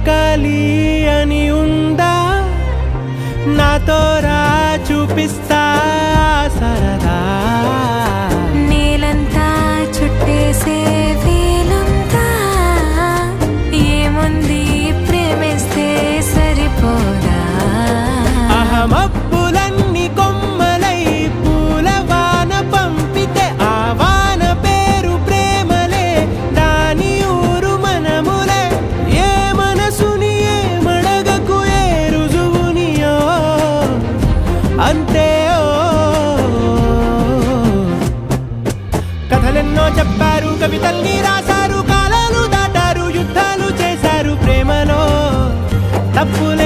తాకాలి అని ఉందా నాతో రా చూపిస్తా సరదా నేలంతా చుట్టేసే వీలుందా ఏముంది ప్రేమిస్తే సరిపోదా అహమప్పులన్నీ కొమ్మలై పూలవాన పంపితే ఆ వాన పేరు ప్రేమలే దాని ఊరు మనములే ఏ మనసుని ఏ మడగకు ఏ రుజువునియో అంతే కథలెన్నో చెప్పారు కవితల్ని రాశారు కాలాలు దాటారు యుద్ధాలు చేశారు ప్రేమలో తప్పుల